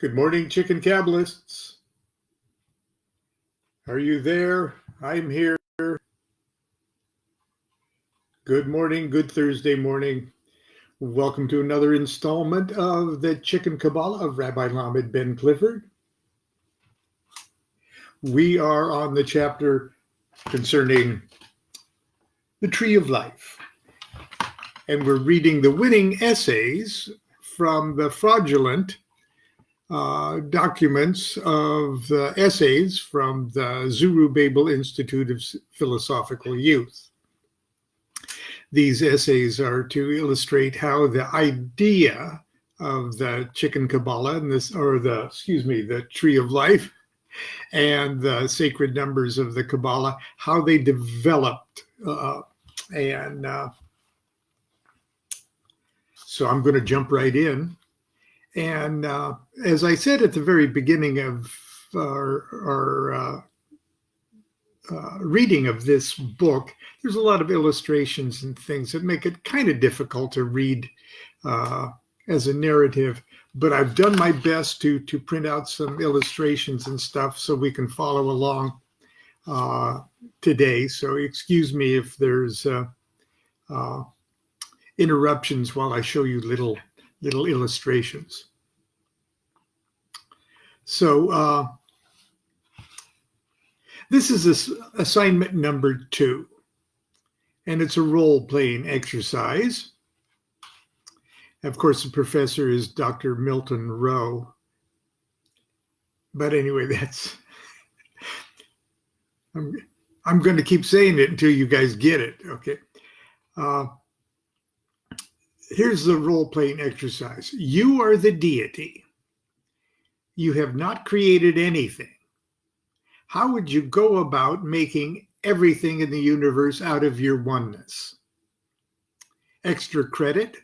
Good morning, chicken Kabbalists. Are you there? I'm here. Good morning, good Thursday morning. Welcome to another installment of the Chicken Qabalah of Rabbi Lamed ben Clifford. We are on the chapter concerning the tree of life. And we're reading the winning essays from the fraudulent documents of the essays from the Zerubbabel Institute of Philosophical Youth. These essays are to illustrate how the idea of the chicken Qabalah and the tree of life and the sacred numbers of the Qabalah, how they developed. So I'm going to jump right in. And as I said at the very beginning of our reading of this book, there's a lot of illustrations and things that make it kind of difficult to read as a narrative. But I've done my best to print out some illustrations and stuff so we can follow along today. So excuse me if there's interruptions while I show you little illustrations. So this is assignment number 2, and it's a role-playing exercise. Of course, the professor is Dr. Milton Rowe. But anyway, I'm going to keep saying it until you guys get it, okay? Here's the role-playing exercise. You are the deity. You have not created anything. How would you go about making everything in the universe out of your oneness? Extra credit?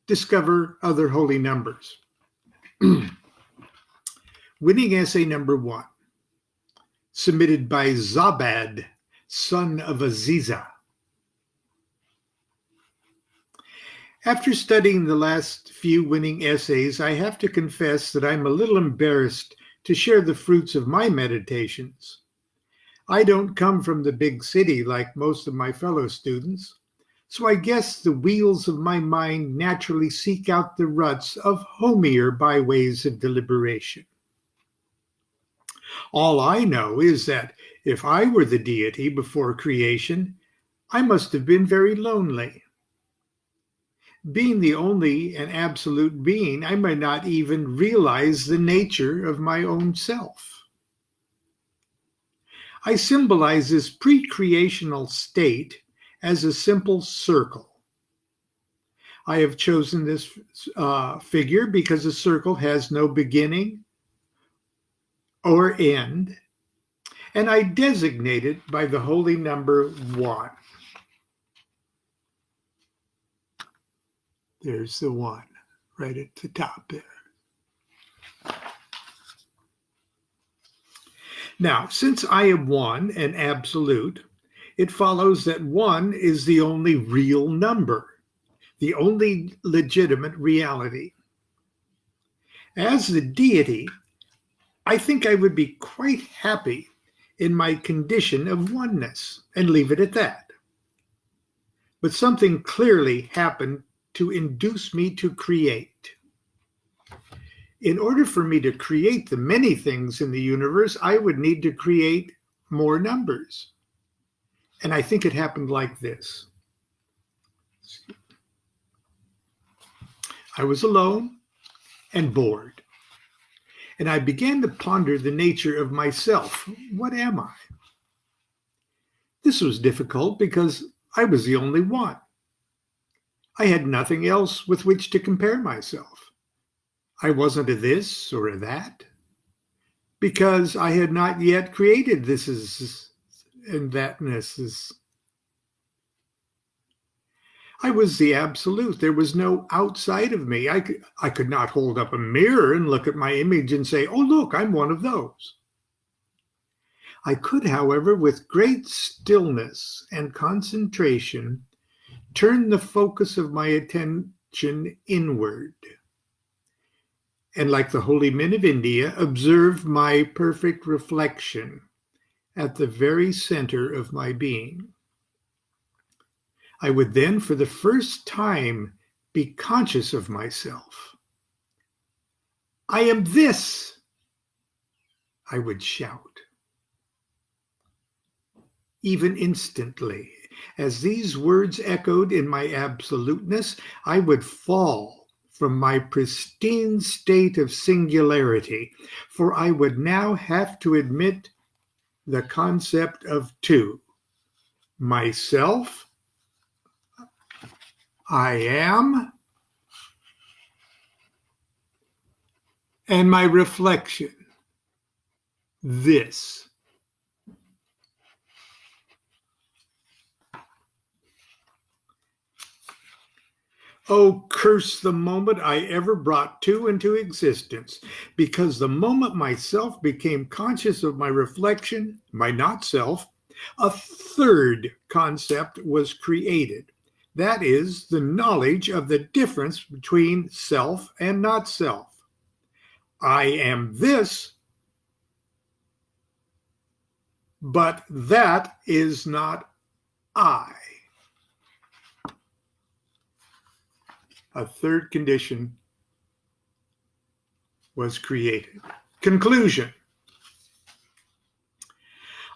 Discover other holy numbers. Winning essay number 1, submitted by Zabad, son of Aziza. After studying the last few winning essays, I have to confess that I'm a little embarrassed to share the fruits of my meditations. I don't come from the big city like most of my fellow students, so I guess the wheels of my mind naturally seek out the ruts of homier byways of deliberation. All I know is that if I were the deity before creation, I must have been very lonely. Being the only and absolute being, I might not even realize the nature of my own self. I symbolize this pre-creational state as a simple circle. I have chosen this figure because a circle has no beginning or end, and I designate it by the holy number 1. There's the 1 right at the top there. Now, since I am 1 and absolute, it follows that 1 is the only real number, the only legitimate reality. As the deity, I think I would be quite happy in my condition of oneness and leave it at that. But something clearly happened to induce me to create. In order for me to create the many things in the universe, I would need to create more numbers. And I think it happened like this. I was alone and bored. And I began to ponder the nature of myself. What am I? This was difficult because I was the only one. I had nothing else with which to compare myself. I wasn't a this or a that, because I had not yet created thises and thatnesses. I was the absolute. There was no outside of me. I could not hold up a mirror and look at my image and say, oh, look, I'm one of those. I could, however, with great stillness and concentration, turn the focus of my attention inward. and like the holy men of India, observe my perfect reflection at the very center of my being. I would then, for the first time, be conscious of myself. I am this, I would shout. Even instantly, as these words echoed in my absoluteness, I would fall from my pristine state of singularity, for I would now have to admit the concept of two: myself, I am, and my reflection, this. Oh, curse the moment I ever brought two into existence, because the moment myself became conscious of my reflection, my not self, a third concept was created. That is, the knowledge of the difference between self and not self. I am this, but that is not I. A third condition was created. Conclusion.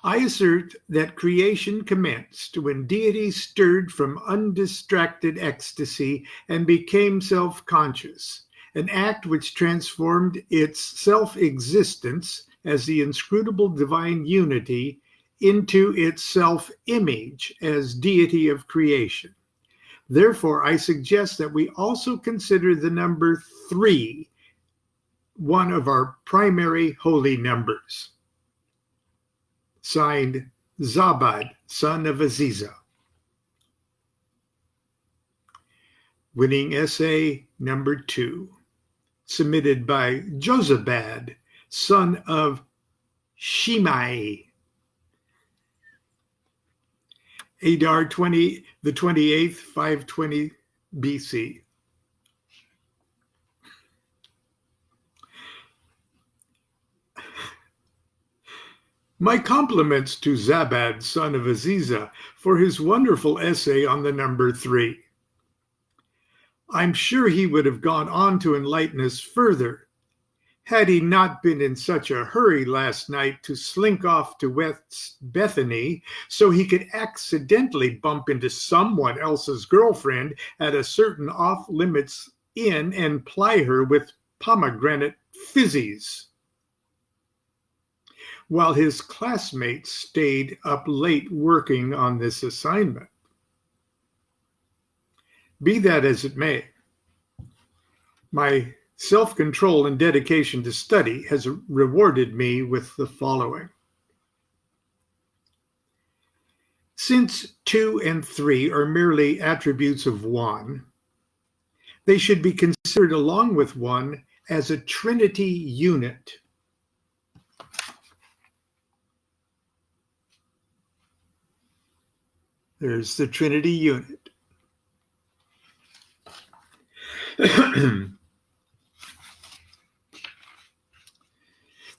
I assert that creation commenced when deity stirred from undistracted ecstasy and became self-conscious, an act which transformed its self-existence as the inscrutable divine unity into its self-image as deity of creation. Therefore, I suggest that we also consider the number 3 one of our primary holy numbers. Signed, Zabad, son of Aziza. Winning essay number 2, submitted by Josabad, son of Shimei. Adar the 28th, 520 BC. My compliments to Zabad, son of Aziza, for his wonderful essay on the number 3. I'm sure he would have gone on to enlighten us further had he not been in such a hurry last night to slink off to West Bethany so he could accidentally bump into someone else's girlfriend at a certain off-limits inn and ply her with pomegranate fizzies, while his classmates stayed up late working on this assignment. Be that as it may, my self-control and dedication to study has rewarded me with the following. Since 2 and 3 are merely attributes of 1, they should be considered along with 1 as a trinity unit. There's the trinity unit.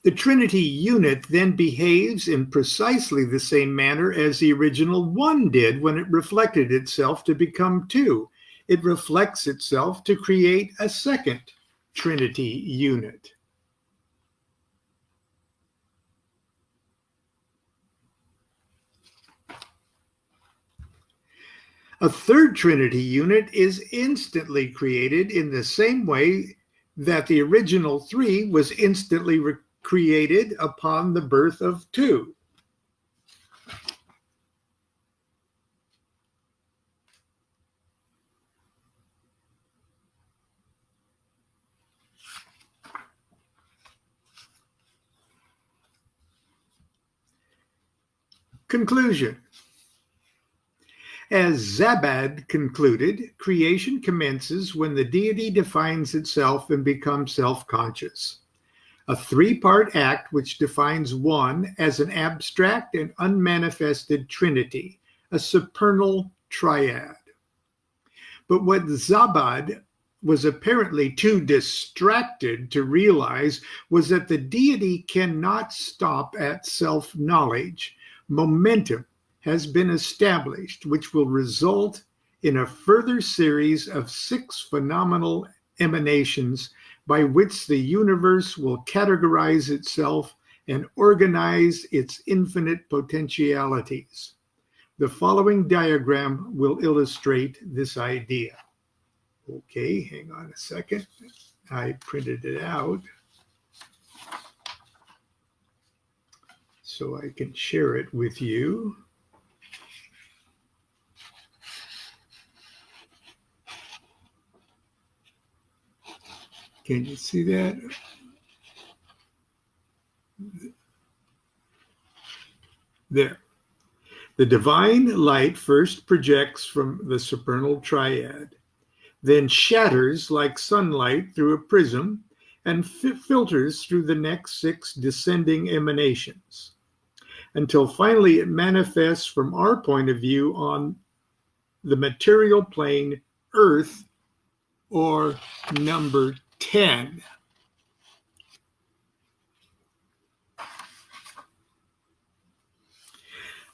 The trinity unit then behaves in precisely the same manner as the original 1 did when it reflected itself to become 2. It reflects itself to create a second trinity unit. A third trinity unit is instantly created in the same way that the original 3 was instantly created upon the birth of 2. Conclusion. As Zabad concluded, creation commences when the deity defines itself and becomes self-conscious. A 3-part act which defines 1 as an abstract and unmanifested trinity, a supernal triad. But what Zabad was apparently too distracted to realize was that the deity cannot stop at self-knowledge. Momentum has been established, which will result in a further series of 6 phenomenal emanations by which the universe will categorize itself and organize its infinite potentialities. The following diagram will illustrate this idea. Okay, hang on a second. I printed it out so I can share it with you. Can you see that? There. The divine light first projects from the supernal triad, then shatters like sunlight through a prism and filters through the next 6 descending emanations, until finally it manifests from our point of view on the material plane, Earth, or number 10.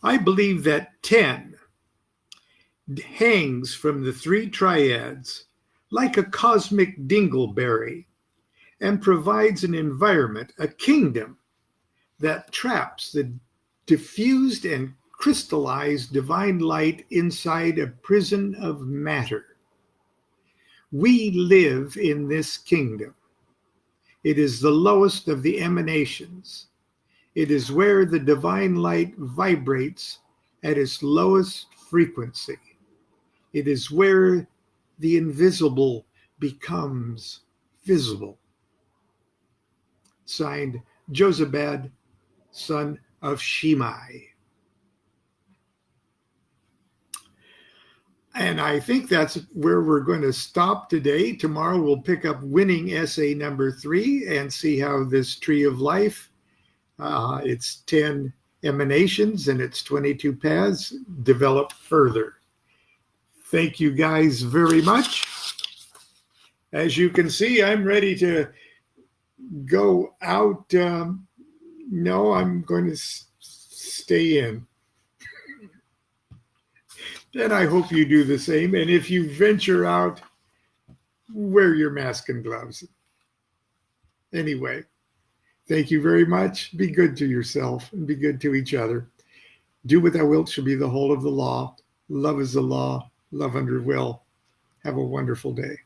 I believe that 10 hangs from the 3 triads like a cosmic dingleberry and provides an environment, a kingdom, that traps the diffused and crystallized divine light inside a prison of matter. We live in this kingdom. It is the lowest of the emanations. It is where the divine light vibrates at its lowest frequency. It is where the invisible becomes visible. Signed, Zabad, son of Shimei. And I think that's where we're going to stop today. Tomorrow we'll pick up winning essay number 3 and see how this tree of life, its 10 emanations and its 22 paths, develop further. Thank you guys very much. As you can see, I'm ready to go out. No, I'm going to stay in. And I hope you do the same. And if you venture out, wear your mask and gloves. Anyway, thank you very much. Be good to yourself and be good to each other. Do what thou wilt shall be the whole of the law. Love is the law. Love under will. Have a wonderful day.